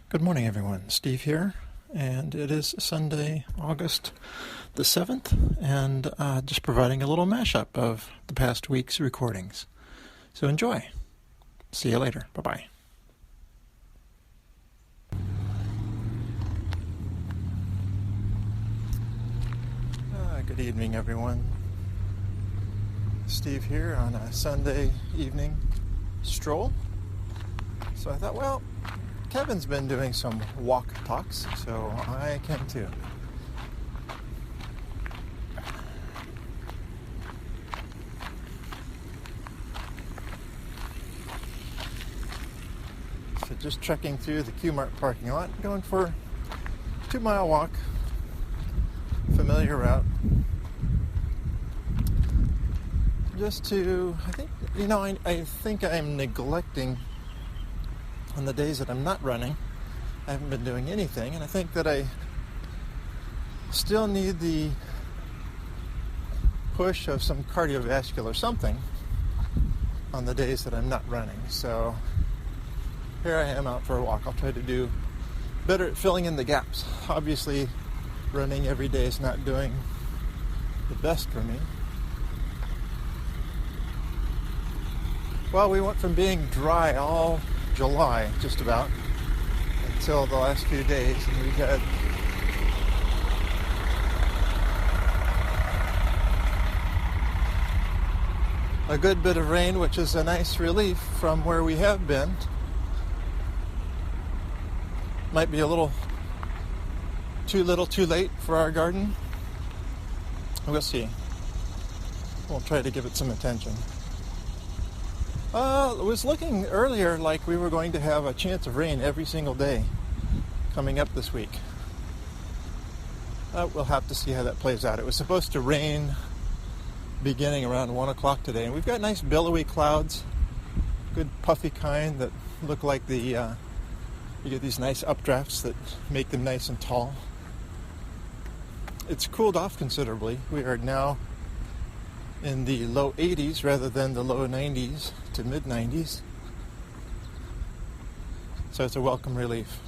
Good morning, everyone. Steve here, and it is Sunday, August the 7th, and just providing a little mashup of the past week's recordings. So enjoy. See you later. Bye-bye. Good evening, everyone. Steve here on a Sunday evening stroll. So I thought, well, Kevin's been doing some walk talks, so I can too. So just trekking through the Q-Mart parking lot, going for a 2-mile walk, familiar route. Just to, I think I'm neglecting on the days that I'm not running. I haven't been doing anything, and I think that I still need the push of some cardiovascular something on the days that I'm not running. So here I am out for a walk. I'll try to do better at filling in the gaps. Obviously, running every day is not doing the best for me. Well, we went from being dry all July, just about, until the last few days, and we had a good bit of rain, which is a nice relief from where we have been. Might be a little too little, too late for our garden. We'll see. We'll try to give it some attention. It was looking earlier like we were going to have a chance of rain every single day coming up this week. We'll have to see how that plays out. It was supposed to rain beginning around 1 o'clock today, and we've got nice billowy clouds, good puffy kind that look like you get these nice updrafts that make them nice and tall. It's cooled off considerably. We are now in the low 80s rather than the low 90s to mid 90s. So it's a welcome relief.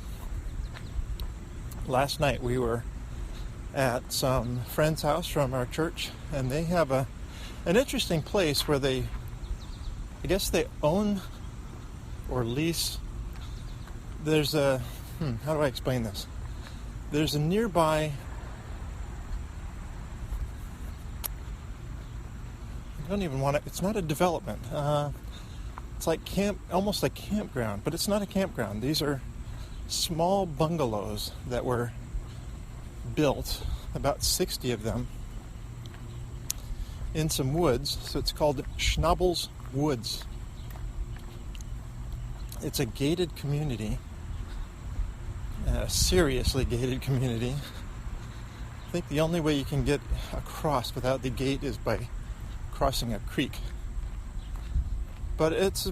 Last night we were at some friend's house from our church, and they have an interesting place where I guess they own or lease. There's how do I explain this? There's a nearby, it's not a development. It's like almost like campground, but it's not a campground. These are small bungalows that were built, about 60 of them, in some woods. So it's called Schnabel's Woods. It's a gated community, a seriously gated community. I think the only way you can get across without the gate is by crossing a creek. But it's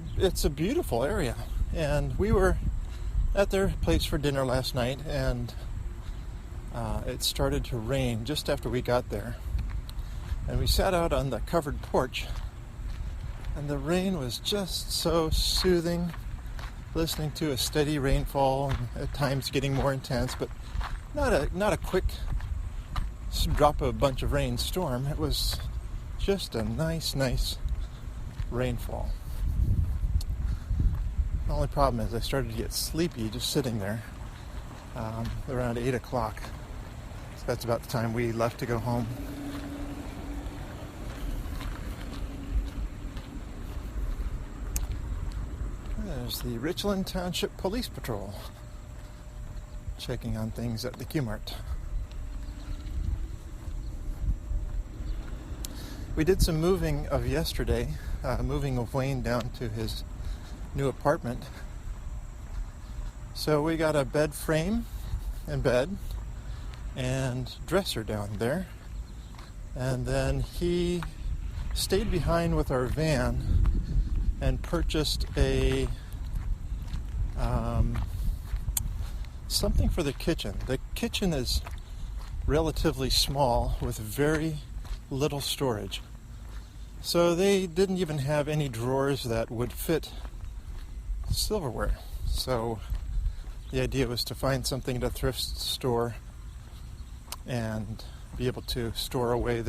a beautiful area, and we were at their place for dinner last night, and it started to rain just after we got there, and we sat out on the covered porch, and the rain was just so soothing, listening to a steady rainfall, and at times getting more intense, but not a quick drop of a bunch of rain storm. It was just a nice rainfall. The only problem is I started to get sleepy just sitting there around 8 o'clock. So that's about the time we left to go home. There's the Richland Township Police Patrol checking on things at the Q-Mart. We did some moving of yesterday, moving of Wayne down to his new apartment. So we got a bed frame and bed and dresser down there. And then he stayed behind with our van and purchased something for the kitchen. The kitchen is relatively small with very little storage. So they didn't even have any drawers that would fit silverware. So The idea was to find something at a thrift store and be able to store away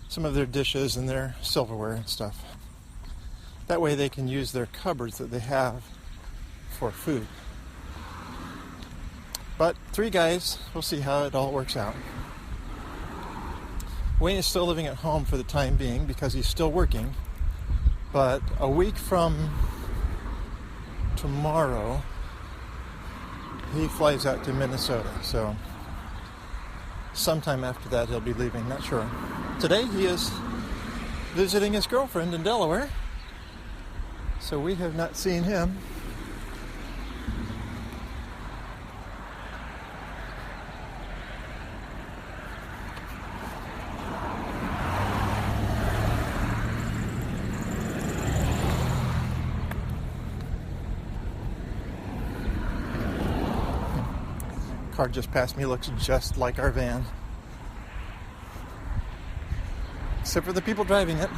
some of their dishes and their silverware and stuff. That way they can use their cupboards that they have for food. But 3 guys, we'll see how it all works out. Wayne is still living at home for the time being because he's still working. But a week from tomorrow, he flies out to Minnesota. So sometime after that he'll be leaving, not sure. Today he is visiting his girlfriend in Delaware. So we have not seen him. Car just passed me, looks just like our van. Except for the people driving it.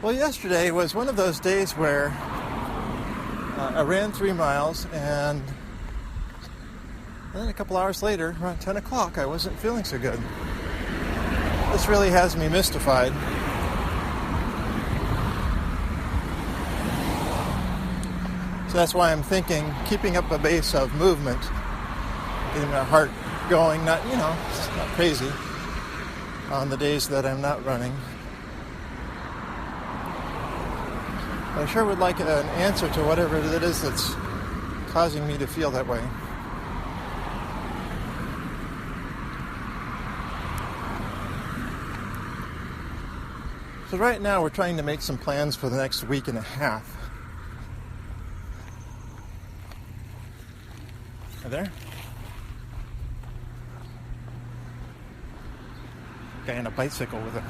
Well, yesterday was one of those days where I ran 3 miles, and then a couple hours later, around 10 o'clock, I wasn't feeling so good. This really has me mystified. So that's why I'm thinking keeping up a base of movement, getting my heart going, not crazy on the days that I'm not running. But I sure would like an answer to whatever it is that's causing me to feel that way. So right now we're trying to make some plans for the next week and a half. There? Guy on a bicycle with a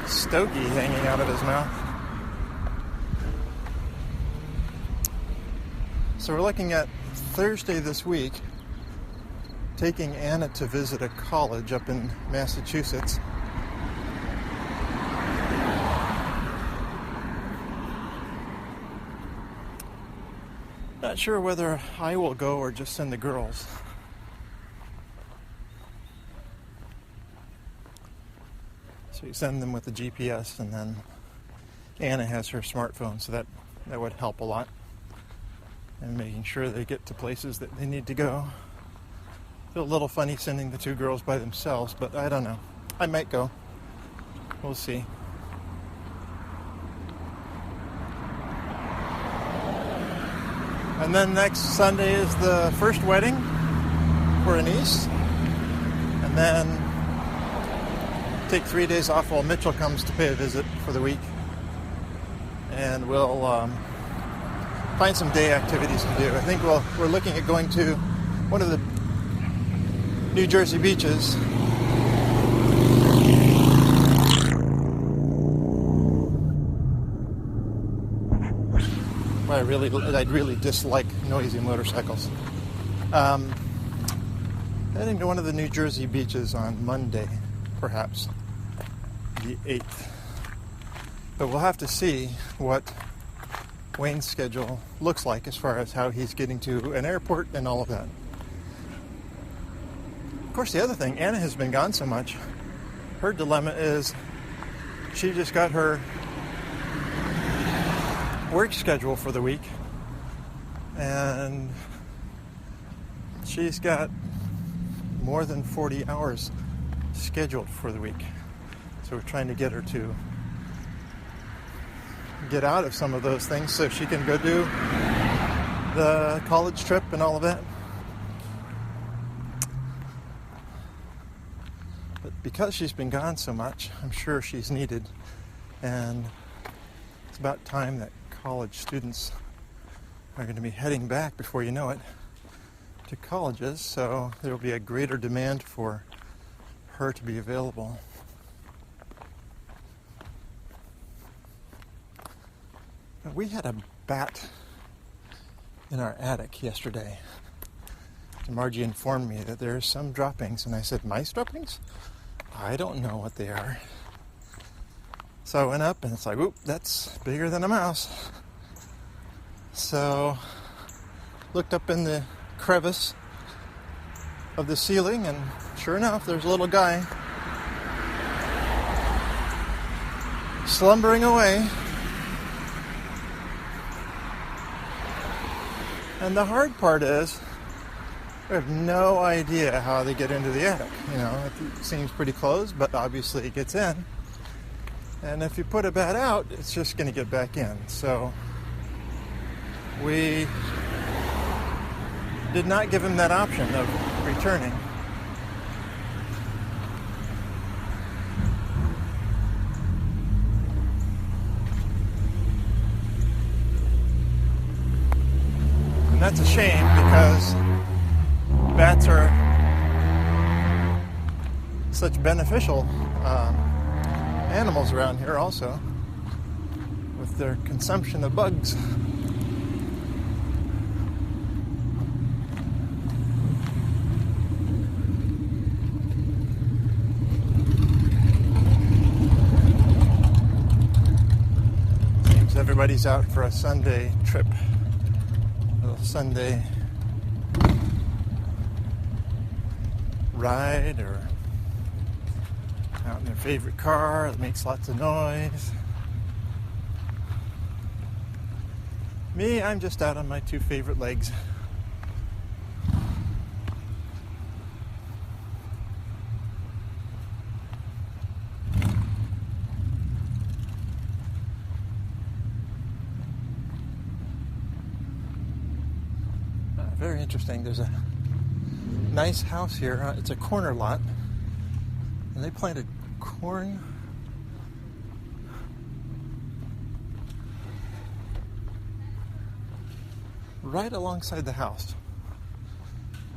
stogie hanging out of his mouth. So we're looking at Thursday this week, taking Anna to visit a college up in Massachusetts. Not sure whether I will go or just send the girls. So you send them with the GPS, and then Anna has her smartphone, so that would help a lot. And making sure they get to places that they need to go. Feel a little funny sending the 2 girls by themselves, but I don't know. I might go. We'll see. And then next Sunday is the first wedding for a niece. And then take 3 days off while Mitchell comes to pay a visit for the week. And we'll find some day activities to do. I think we're looking at going to one of the New Jersey beaches. I really dislike noisy motorcycles. Heading to one of the New Jersey beaches on Monday, perhaps the 8th. But we'll have to see what Wayne's schedule looks like as far as how he's getting to an airport and all of that. Of course, the other thing, Anna has been gone so much. Her dilemma is she just got her work schedule for the week, and she's got more than 40 hours scheduled for the week. So we're trying to get her to get out of some of those things so she can go do the college trip and all of that. But because she's been gone so much, I'm sure she's needed, and it's about time that college students are going to be heading back, before you know it, to colleges, so there will be a greater demand for her to be available. We had a bat in our attic yesterday. And Margie informed me that there are some droppings, and I said, mice droppings? I don't know what they are. So I went up and it's like, oop, that's bigger than a mouse. So looked up in the crevice of the ceiling, and sure enough, there's a little guy slumbering away. And the hard part is, I have no idea how they get into the attic. You know, it seems pretty closed, but obviously it gets in. And if you put a bat out, it's just going to get back in. So we did not give him that option of returning. And that's a shame, because bats are such beneficial animals around here also, with their consumption of bugs. Seems everybody's out for a Sunday trip, a little Sunday ride, or out in their favorite car that makes lots of noise. Me, I'm just out on my two favorite legs. Very interesting. There's a nice house here. It's a corner lot, and they planted corn right alongside the house.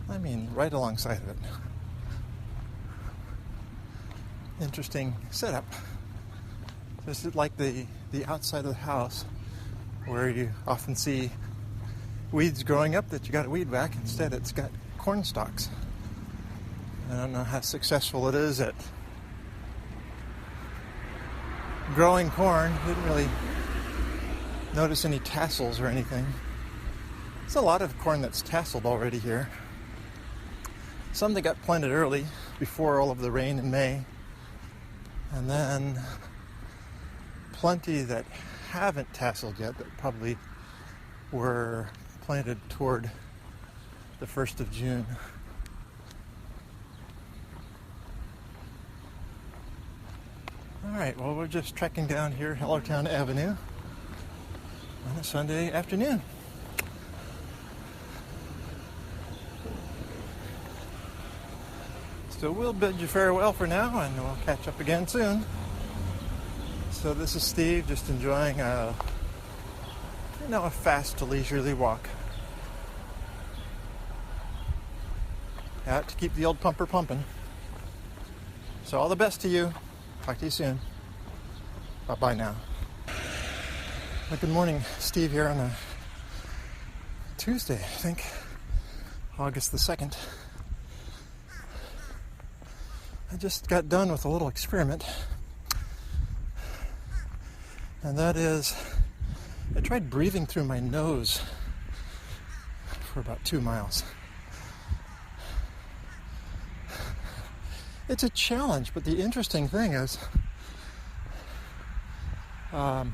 I mean, right alongside of it. Interesting setup. This is like the outside of the house, where you often see weeds growing up that you got to weed whack. Instead, it's got corn stalks. I don't know how successful it is at growing corn. Didn't really notice any tassels or anything. There's a lot of corn that's tasseled already here. Some that got planted early, before all of the rain in May. And then plenty that haven't tasseled yet, that probably were planted toward the 1st of June. All right, well, we're just trekking down here Hellertown Avenue on a Sunday afternoon. So we'll bid you farewell for now, and we'll catch up again soon. So this is Steve, just enjoying a fast, leisurely walk out to keep the old pumper pumping. So all the best to you. Talk to you soon. Bye-bye now. Well, good morning. Steve here on a Tuesday, I think, August the 2nd. I just got done with a little experiment. And that is, I tried breathing through my nose for about 2 miles. It's a challenge, but the interesting thing is, I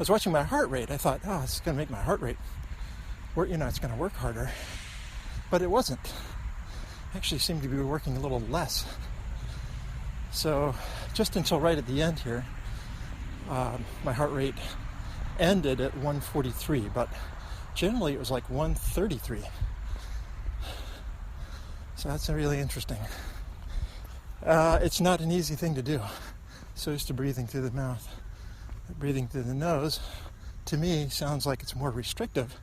was watching my heart rate. I thought, oh, it's going to make my heart rate work, it's going to work harder. But it wasn't. It actually seemed to be working a little less. So just until right at the end here, my heart rate ended at 143, but generally it was like 133. So that's really interesting. It's not an easy thing to do. So used to breathing through the mouth. Breathing through the nose, to me, sounds like it's more restrictive,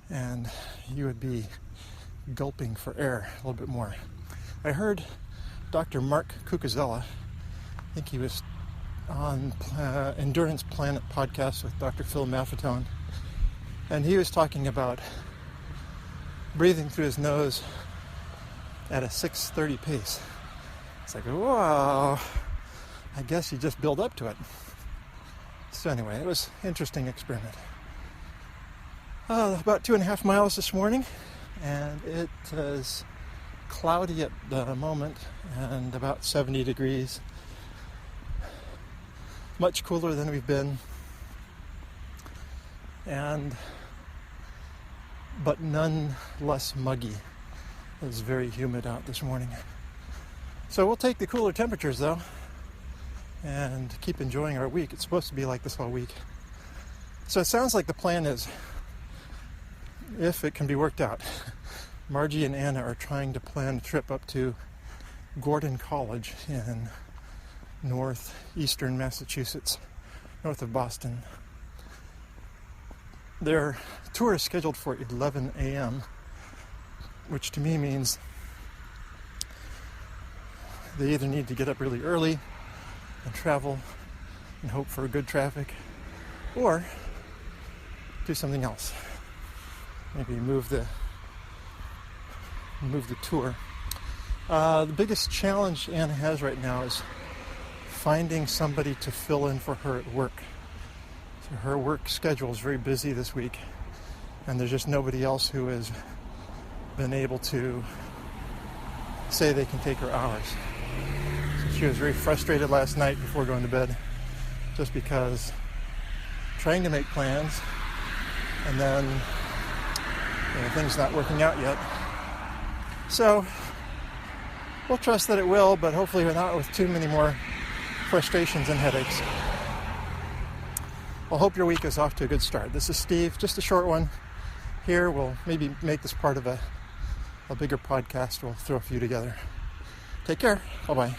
and you would be gulping for air a little bit more. I heard Dr. Mark Cucuzella, I think he was on Endurance Planet podcast with Dr. Phil Maffetone, and he was talking about breathing through his nose at a 6:30 pace. It's like, whoa, I guess you just build up to it. So anyway, it was an interesting experiment. About 2.5 miles this morning, and it is cloudy at the moment and about 70 degrees. Much cooler than we've been, but none less muggy. It was very humid out this morning. So we'll take the cooler temperatures though and keep enjoying our week. It's supposed to be like this all week. So it sounds like the plan is, if it can be worked out, Margie and Anna are trying to plan a trip up to Gordon College in northeastern Massachusetts, north of Boston. Their tour is scheduled for 11 a.m., which to me means they either need to get up really early and travel and hope for good traffic, or do something else. Maybe move the tour. The biggest challenge Anna has right now is finding somebody to fill in for her at work. So her work schedule is very busy this week, and there's just nobody else who has been able to say they can take her hours. So she was very frustrated last night before going to bed, just because trying to make plans and then things not working out yet. So we'll trust that it will, but hopefully not with too many more frustrations and headaches. Well, hope your week is off to a good start. This is Steve, just a short one. Here, we'll maybe make this part of a bigger podcast. We'll throw a few together. Take care. Bye-bye.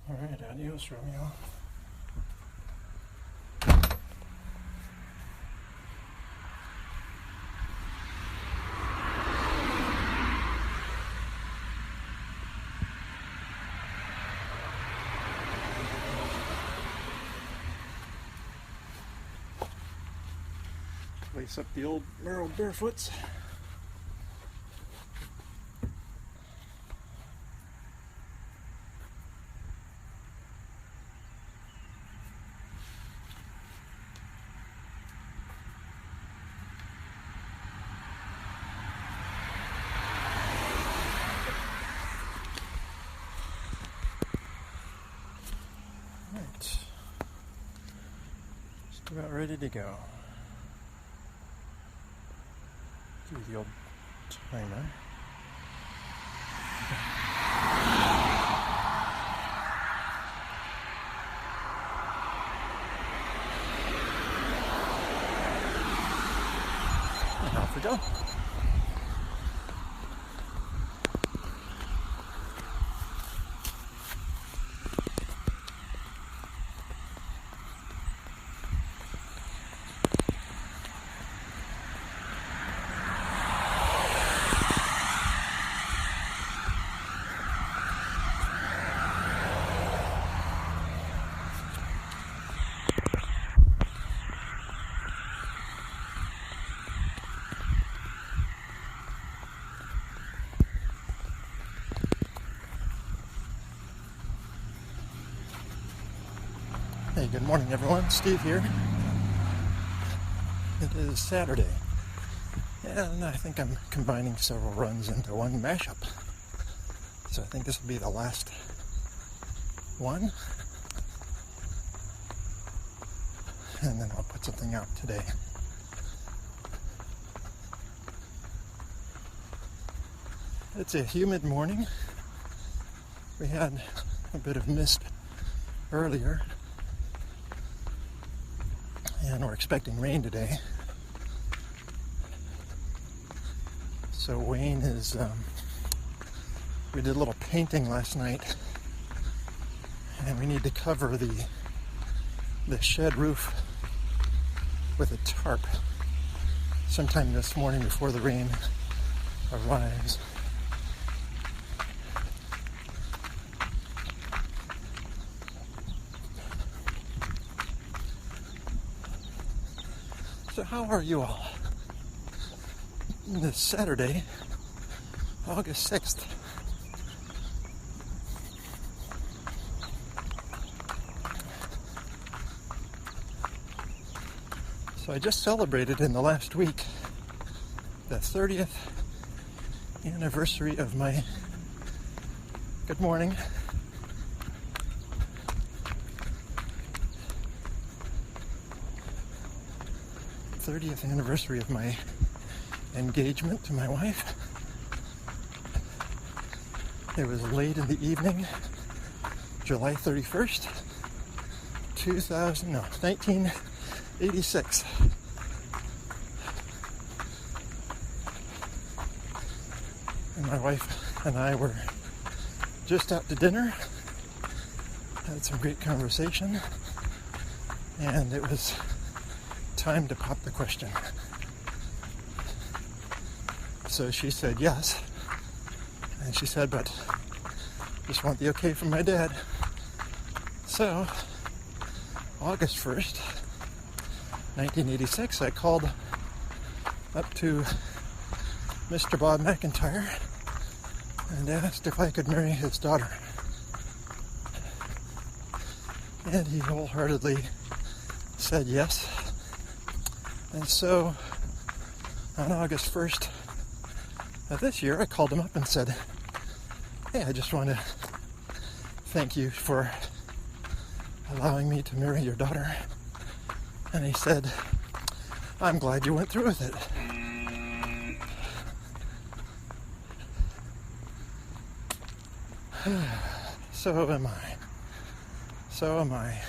All right, adios, Romeo. Lace up the old Merrill barefoots. Right. Just about ready to go. Do the old timer. And off we go. Hey, good morning everyone. Steve here. It is Saturday, and I think I'm combining several runs into one mashup. So I think this will be the last one, and then I'll put something out today. It's a humid morning. We had a bit of mist earlier, and we're expecting rain today. So Wayne is, we did a little painting last night, and we need to cover the shed roof with a tarp sometime this morning before the rain arrives. So how are you all? This Saturday, August 6th. So I just celebrated in the last week the 30th anniversary of my, good morning, '30th anniversary of my engagement to my wife. It was late in the evening, July 31st, 1986. And my wife and I were just out to dinner, had some great conversation, and it was time to pop the question. So she said yes, and she said, but just want the okay from my dad. So August 1st, 1986, I called up to Mr. Bob McIntyre and asked if I could marry his daughter. And he wholeheartedly said yes. And so on August 1st of this year, I called him up and said, hey, I just want to thank you for allowing me to marry your daughter. And he said, I'm glad you went through with it. So am I. So am I.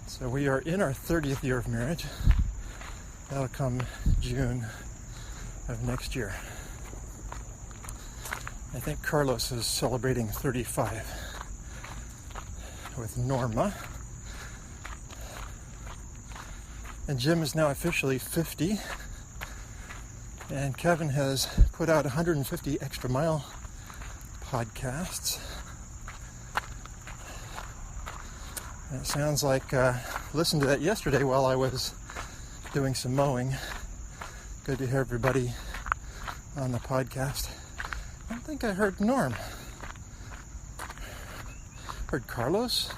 So we are in our 30th year of marriage. That'll come June of next year. I think Carlos is celebrating 35 with Norma. And Jim is now officially 50. And Kevin has put out 150 extra mile podcasts. And it sounds like listened to that yesterday while I was doing some mowing. Good to hear everybody on the podcast. I don't think I heard Norm. Heard Carlos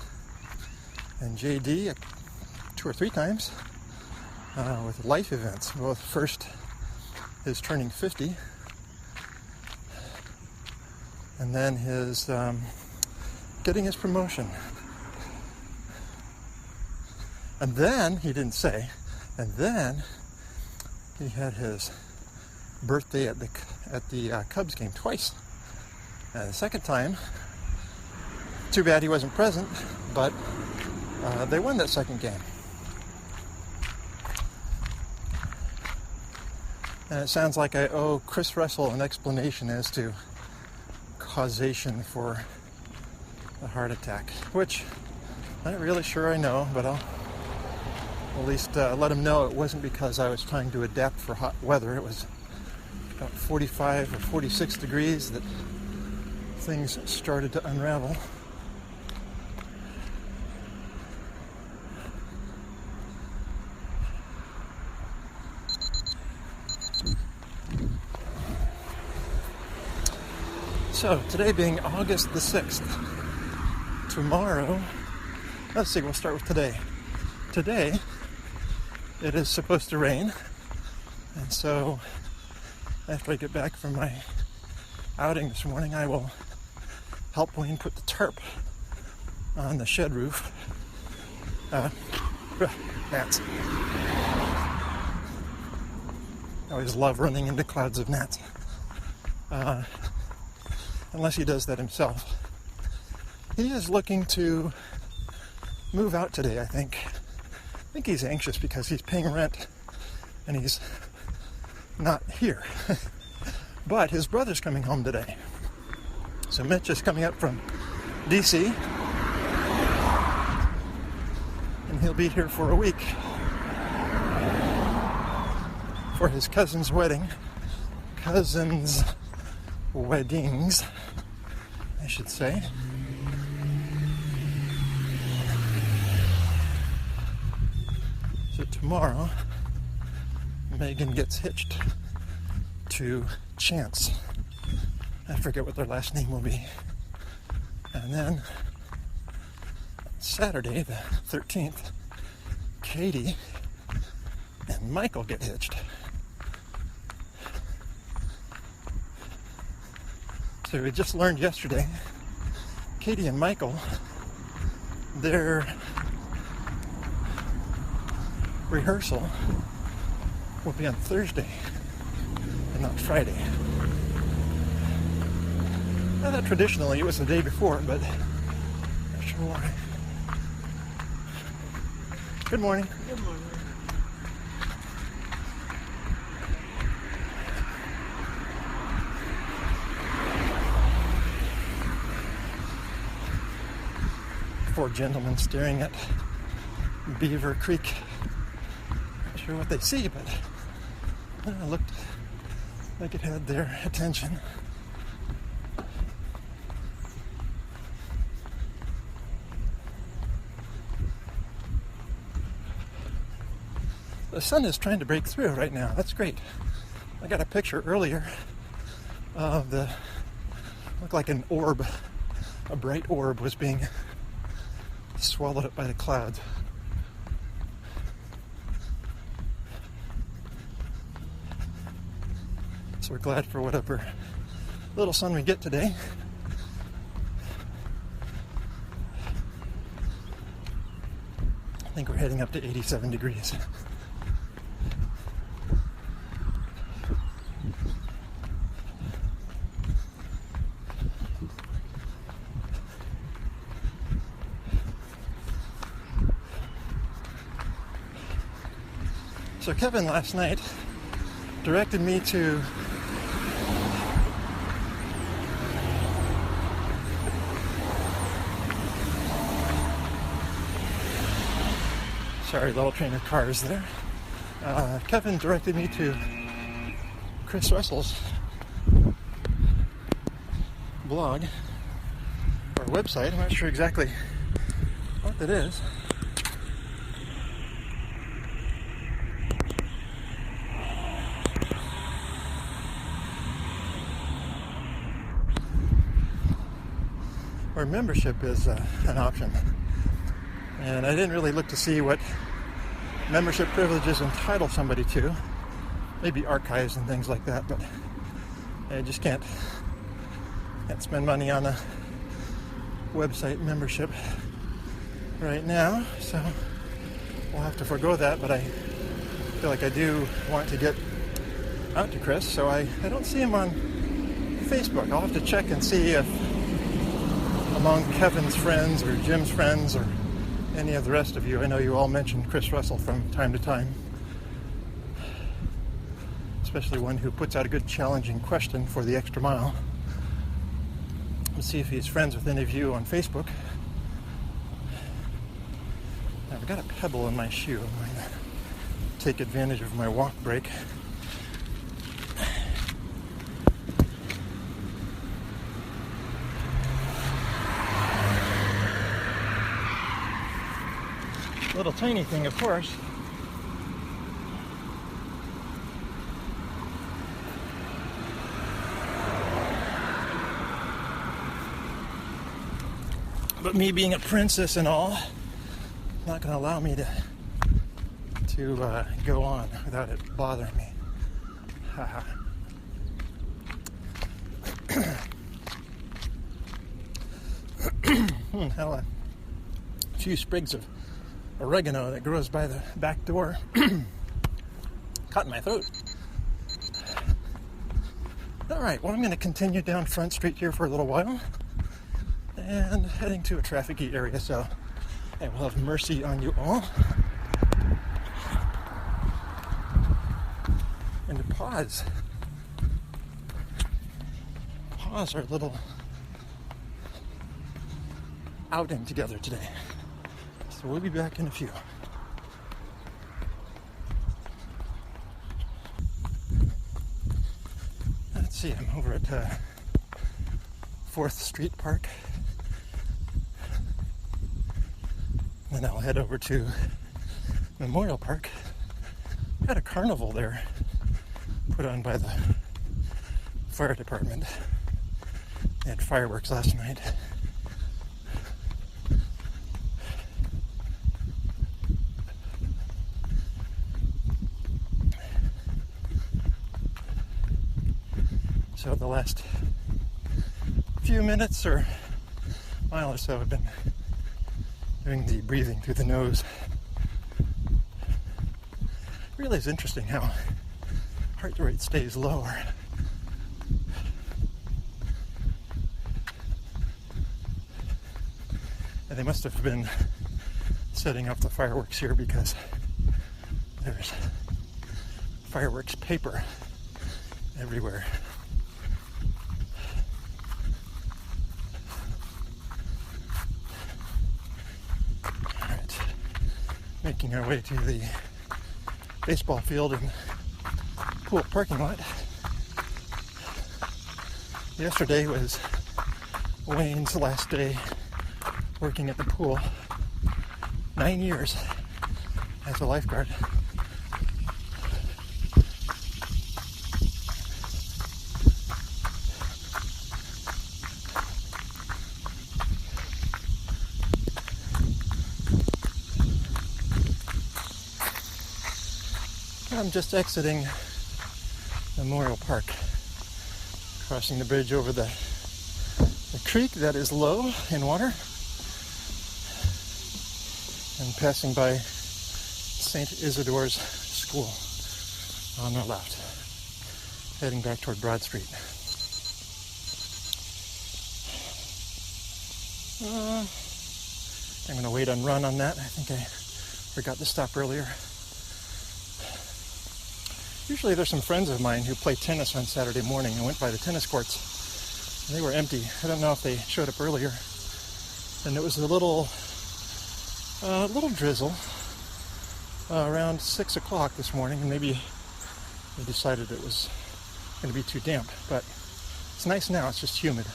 and JD 2 or 3 times with life events. Both first his turning 50, and then his getting his promotion. And then, he didn't say, and then he had his birthday at the Cubs game twice. And the second time, too bad he wasn't present, but they won that second game. And it sounds like I owe Chris Russell an explanation as to causation for a heart attack, which I'm not really sure I know, but I'll at least let him know it wasn't because I was trying to adapt for hot weather. It was about 45 or 46 degrees that things started to unravel. So, today being August the 6th, tomorrow, let's see, we'll start with today. Today, it is supposed to rain, and so after I get back from my outing this morning, I will help Wayne put the tarp on the shed roof. Gnats. I always love running into clouds of gnats. Unless he does that himself. He is looking to move out today, I think. I think he's anxious because he's paying rent and he's not here. But his brother's coming home today. So Mitch is coming up from DC, and he'll be here for a week for his cousin's wedding. Weddings, I should say. So tomorrow, Megan gets hitched to Chance. I forget what their last name will be. And then Saturday, the 13th, Katie and Michael get hitched. So we just learned yesterday, Katie and Michael, their rehearsal will be on Thursday and not Friday. I thought traditionally it was the day before, but not sure why. Good morning. Good morning. Four gentlemen staring at Beaver Creek. Not sure what they see, but it looked like it had their attention. The sun is trying to break through right now. That's great. I got a picture earlier of looked like an orb, a bright orb was being swallowed up by the clouds. So we're glad for whatever little sun we get today. I think we're heading up to 87 degrees. So Kevin last night directed me to little train of cars there. Kevin directed me to Chris Russell's blog or website. I'm not sure exactly what that is. Where membership is an option. And I didn't really look to see what membership privileges entitle somebody to. Maybe archives and things like that, but I just can't spend money on a website membership right now, so we'll have to forego that, but I feel like I do want to get out to Chris, so I don't see him on Facebook. I'll have to check and see if among Kevin's friends or Jim's friends or any of the rest of you, I know you all mention Chris Russell from time to time, especially one who puts out a good challenging question for the extra mile. Let's see if he's friends with any of you on Facebook. I've got a pebble in my shoe. I'm going to take advantage of my walk break. Little tiny thing, of course. But me being a princess and all, not going to allow me to go on without it bothering me. Haha. How a few sprigs of oregano that grows by the back door caught in my throat. Alright, well, I'm going to continue down Front Street here for a little while and heading to a trafficy area, so I will have mercy on you all. And to pause our little outing together today. So we'll be back in a few. Let's see, I'm over at 4th Street Park. Then I'll head over to Memorial Park. Had a carnival there put on by the fire department. They had fireworks last night. last few minutes or mile or so, I've been doing the breathing through the nose. It really is interesting how heart rate stays lower. And they must have been setting off the fireworks here because there's fireworks paper everywhere. All right, making our way to the baseball field and pool parking lot. Yesterday was Wayne's last day working at the pool. 9 years as a lifeguard. I'm just exiting Memorial Park, crossing the bridge over the creek that is low in water, and passing by St. Isidore's School on the left, heading back toward Broad Street. I'm going to wait and run on that. I think I forgot to stop earlier. Usually there's some friends of mine who play tennis on Saturday morning. I went by the tennis courts. They were empty. I don't know if they showed up earlier. And it was a little drizzle around 6 o'clock this morning. And maybe they decided it was going to be too damp. But it's nice now. It's just humid.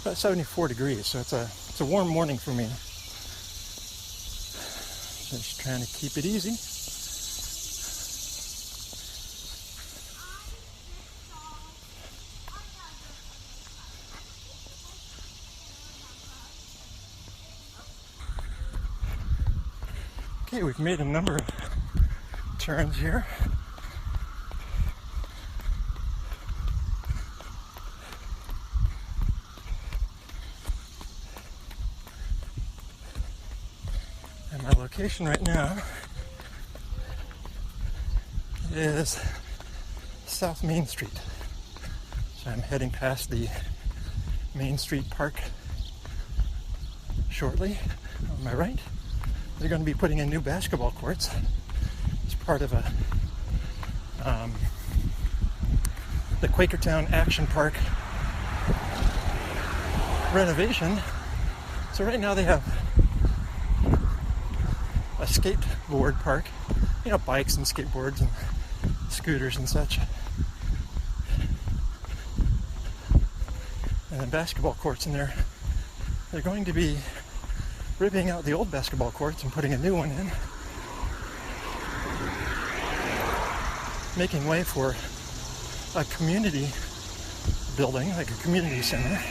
About 74 degrees. So it's a warm morning for me. Just trying to keep it easy. Okay, we've made a number of turns here. And my location right now is South Main Street. So I'm heading past the Main Street Park shortly on my right. They're going to be putting in new basketball courts as part of the Quakertown Action Park renovation. So right now they have a skateboard park, bikes and skateboards and scooters and such. And then basketball courts in there. They're going to be ripping out the old basketball courts and putting a new one in, making way for a community building, like a community center.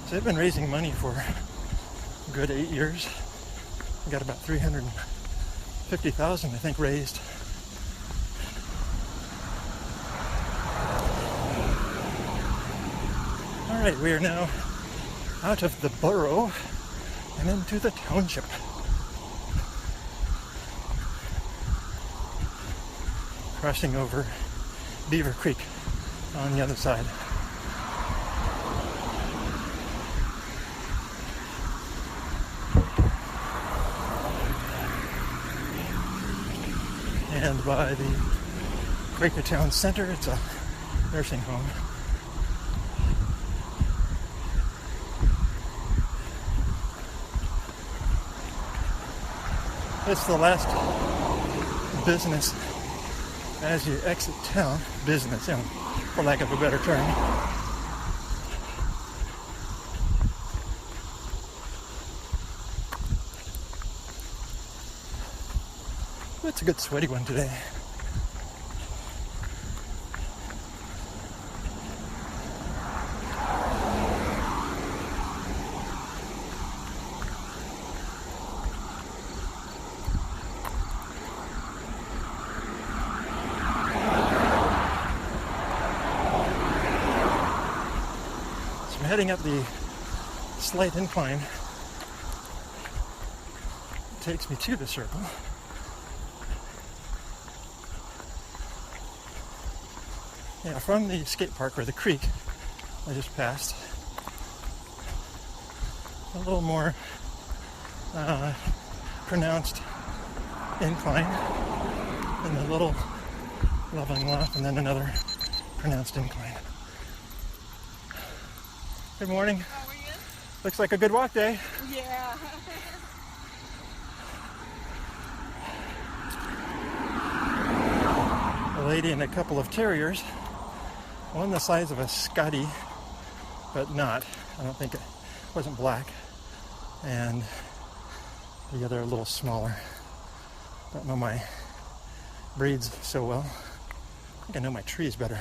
So they've been raising money for a good 8 years. We got about $350,000, I think, raised. All right, we are now out of the borough and into the township. Crossing over Beaver Creek on the other side. And by the Quakertown Center, it's a nursing home. It's the last business as you exit town. Business, for lack of a better term. It's a good sweaty one today. I'm heading up the slight incline. It takes me to the circle. Yeah, from the skate park, or the creek I just passed, a little more pronounced incline, and a little leveling off, and then another pronounced incline. Good morning. How are you? Looks like a good walk day. Yeah. A lady and a couple of terriers. One the size of a Scotty, but not. I don't think it wasn't black. And the other a little smaller. Don't know my breeds so well. I think I know my trees better.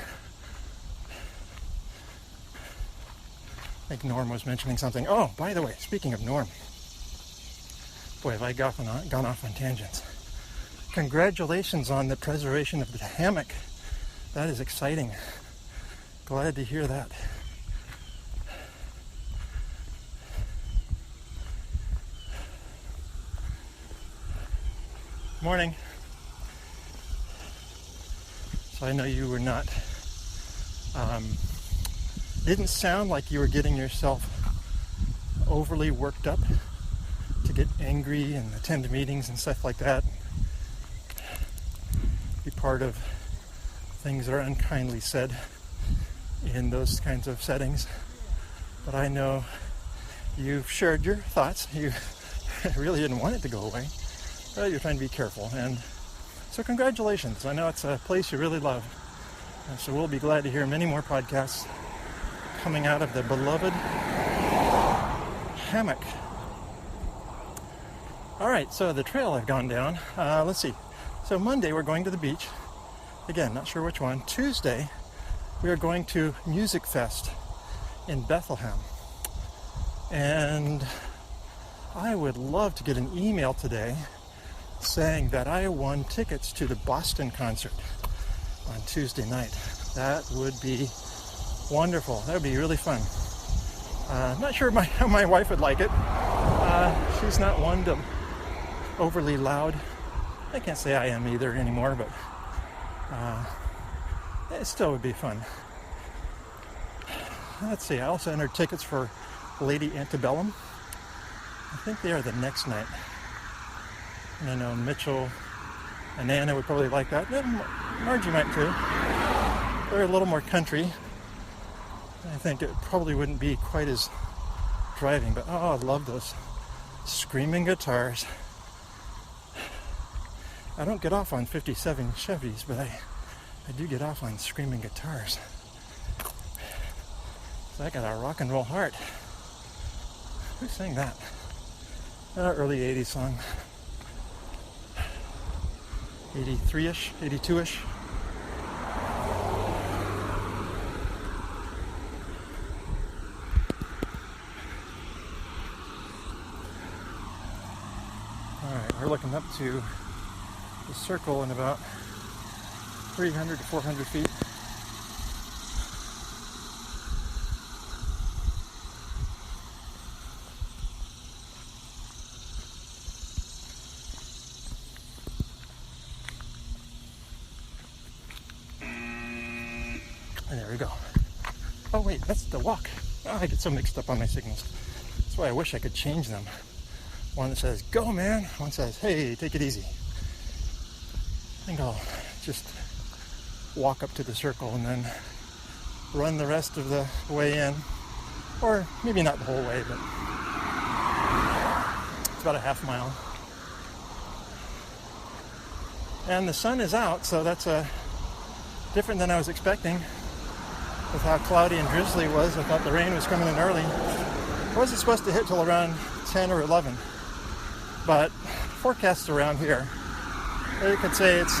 I think Norm was mentioning something. Oh, by the way, speaking of Norm. Boy, have I gone off on tangents. Congratulations on the preservation of the hammock. That is exciting. Glad to hear that. Morning. So I know you were not, didn't sound like you were getting yourself overly worked up to get angry and attend meetings and stuff like that. Be part of things that are unkindly said in those kinds of settings. But I know you've shared your thoughts. You really didn't want it to go away. But you're trying to be careful. And so congratulations. I know it's a place you really love. And so we'll be glad to hear many more podcasts coming out of the beloved hammock. All right, so the trail I've gone down. Let's see. So Monday we're going to the beach. Again, not sure which one. Tuesday we are going to Music Fest in Bethlehem. And I would love to get an email today saying that I won tickets to the Boston concert on Tuesday night. That would be wonderful. That would be really fun. Not sure how my wife would like it. She's not one to overly loud. I can't say I am either anymore, but it still would be fun. Let's see, I also entered tickets for Lady Antebellum. I think they are the next night. And I know Mitchell and Anna would probably like that. And Margie might too. They're a little more country. I think it probably wouldn't be quite as driving, but oh, I love those screaming guitars. I don't get off on 57 Chevys, but I do get off on screaming guitars. So I got a rock and roll heart. Who sang that? Early 80s song. 83-ish, 82-ish. Alright, we're looking up to the circle in about 300 to 400 feet. And there we go. Oh wait, that's the walk. Oh, I get so mixed up on my signals. That's why I wish I could change them. One that says, go man. One says, hey, take it easy. I think I'll just walk up to the circle and then run the rest of the way in. Or maybe not the whole way, but it's about a half mile. And the sun is out, so that's different than I was expecting. With how cloudy and drizzly it was, I thought the rain was coming in early. It wasn't supposed to hit till around 10 or 11. But forecasts around here, you could say it's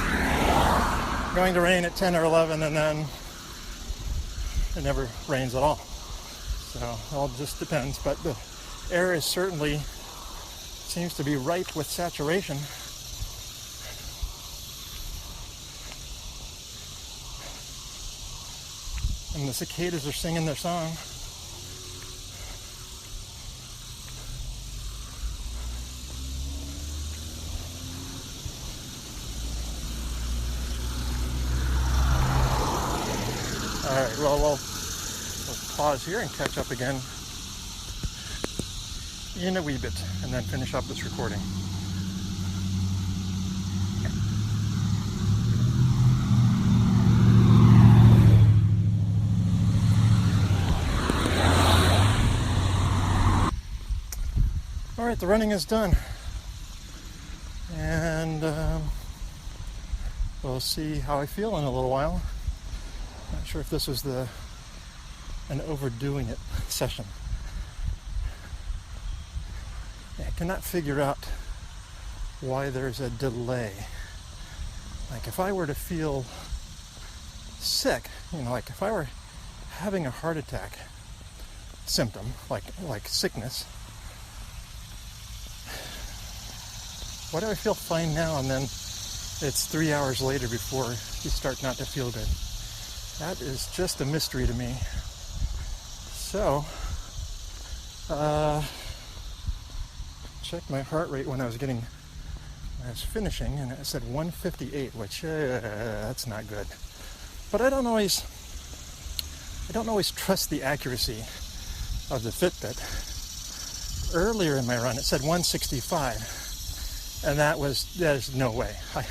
going to rain at 10 or 11 and then it never rains at all. So it all just depends. But the air is certainly seems to be ripe with saturation. And the cicadas are singing their song. right, well, we'll pause here and catch up again in a wee bit, and then finish up this recording. All right, the running is done, and we'll see how I feel in a little while. Not sure if this was an overdoing it session. I cannot figure out why there's a delay. Like if I were to feel sick, like if I were having a heart attack symptom, like sickness, why do I feel fine now and then it's 3 hours later before you start not to feel good? That is just a mystery to me. So, checked my heart rate when I was finishing, and it said 158, which that's not good. But I don't always trust the accuracy of the Fitbit. Earlier in my run, it said 165. And there's no way. I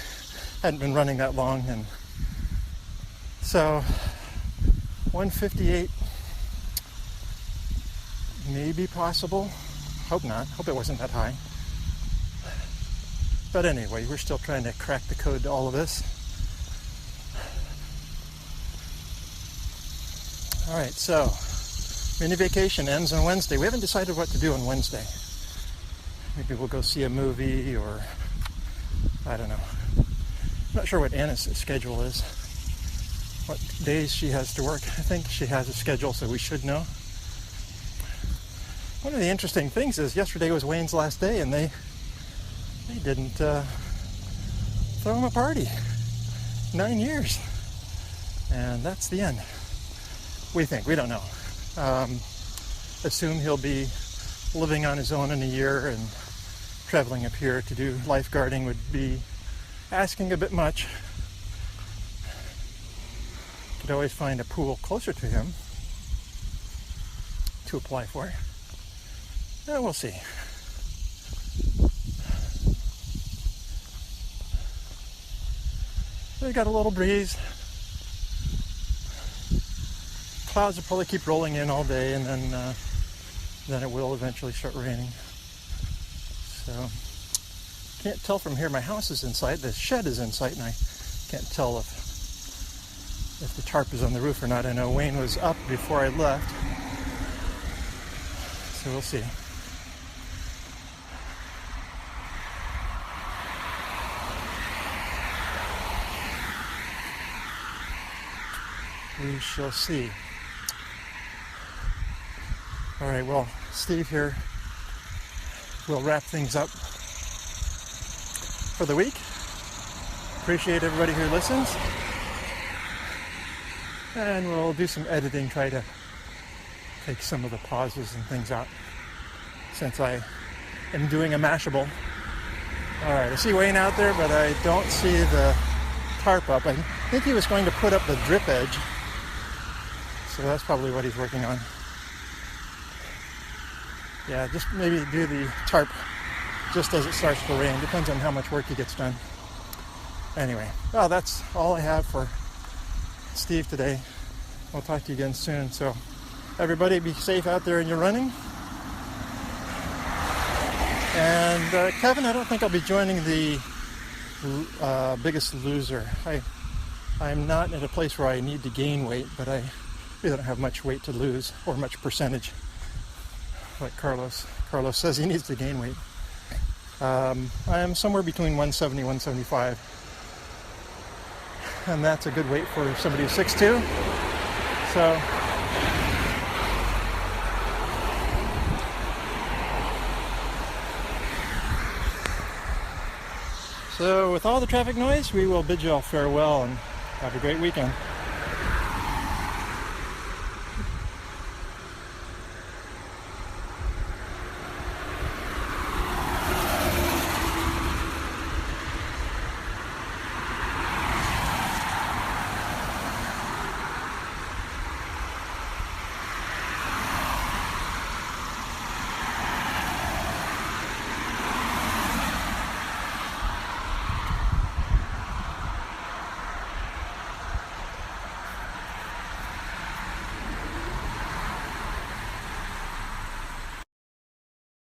hadn't been running that long, and so 158 may be possible. Hope not. Hope it wasn't that high. But anyway, we're still trying to crack the code to all of this. All right, so mini vacation ends on Wednesday. We haven't decided what to do on Wednesday. Maybe we'll go see a movie, or I don't know. I'm not sure what Anna's schedule is, what days she has to work. I think she has a schedule, so we should know. One of the interesting things is yesterday was Wayne's last day, and they didn't throw him a party. 9 years. And that's the end. We think. We don't know. Assume he'll be living on his own in a year, and traveling up here to do lifeguarding would be asking a bit much. Could always find a pool closer to him to apply for. We'll see. So we got a little breeze. Clouds will probably keep rolling in all day, and then it will eventually start raining. So, can't tell from here. My house is in sight. The shed is in sight, and I can't tell if the tarp is on the roof or not. I know Wayne was up before I left, so we'll see. We shall see. All right, well, Steve here will wrap things up for the week. Appreciate everybody who listens. And we'll do some editing, try to take some of the pauses and things out, since I am doing a Mashable. All right, I see Wayne out there, but I don't see the tarp up. I think he was going to put up the drip edge, so that's probably what he's working on. Yeah, just maybe do the tarp just as it starts to rain. Depends on how much work he gets done. Anyway, well, that's all I have for Steve today. I'll talk to you again soon. So everybody be safe out there in your running. And Kevin, I don't think I'll be joining the Biggest Loser. I'm not at a place where I need to gain weight, but I really don't have much weight to lose, or much percentage. Like Carlos says he needs to gain weight. I am somewhere between 170 and 175. And that's a good weight for somebody who's 6'2". So with all the traffic noise, we will bid you all farewell and have a great weekend.